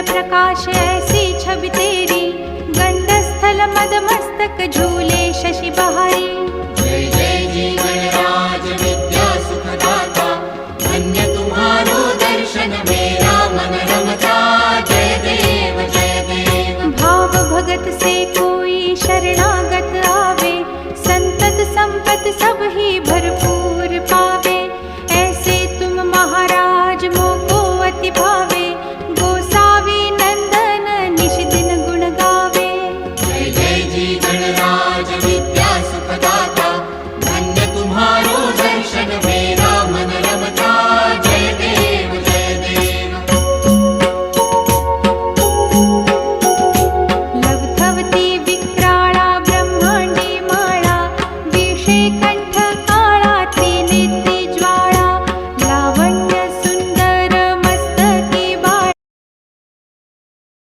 प्रकाश ऐसी छवि तेरी, गंडस्थल मद मस्तक झूले शशि बहारी। जय जय जी गणराज विद्या सुखदाता, धन्य तुम्हारो दर्शन में